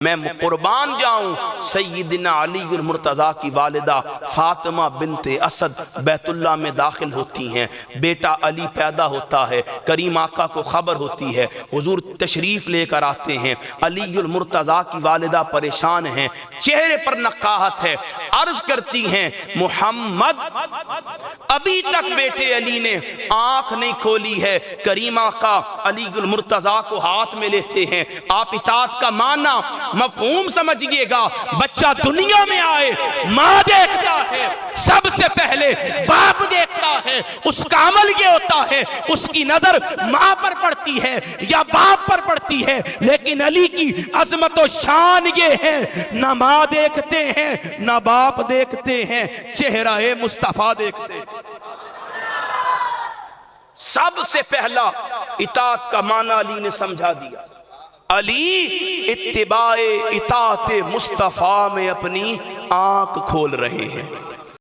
मैं कुर्बान जाऊं सैयदना अली मुर्तज़ा की वालिदा फातिमा बिनते असद बैतुल्लाह में दाखिल होती हैं। बेटा अली पैदा होता है, करीम आका को खबर होती है, हुजूर तशरीफ लेकर आते हैं। अली मुर्तज़ा की वालिदा परेशान हैं, चेहरे पर नकाहत है, अर्ज करती हैं मोहम्मद अभी तक बेटे अली ने आंख नहीं खोली है। करीम आका अली मुर्तज़ा को हाथ में लेते हैं। आप इताअत का माना मफहूम समझिएगा। बच्चा दुनिया में आए माँ देखता है, सबसे पहले बाप देखता है। उसका अमल ये होता है, उसकी नजर माँ पर पड़ती है या बाप पर पड़ती है। लेकिन अली की अजमत और शान ये है, ना माँ देखते हैं ना बाप देखते हैं, चेहरा ए मुस्तफा देखते हैं। सबसे पहला इताअत का माना अली ने समझा दिया। अली इत्तिबाए इताअते मुस्तफा में अपनी आंख खोल रहे हैं।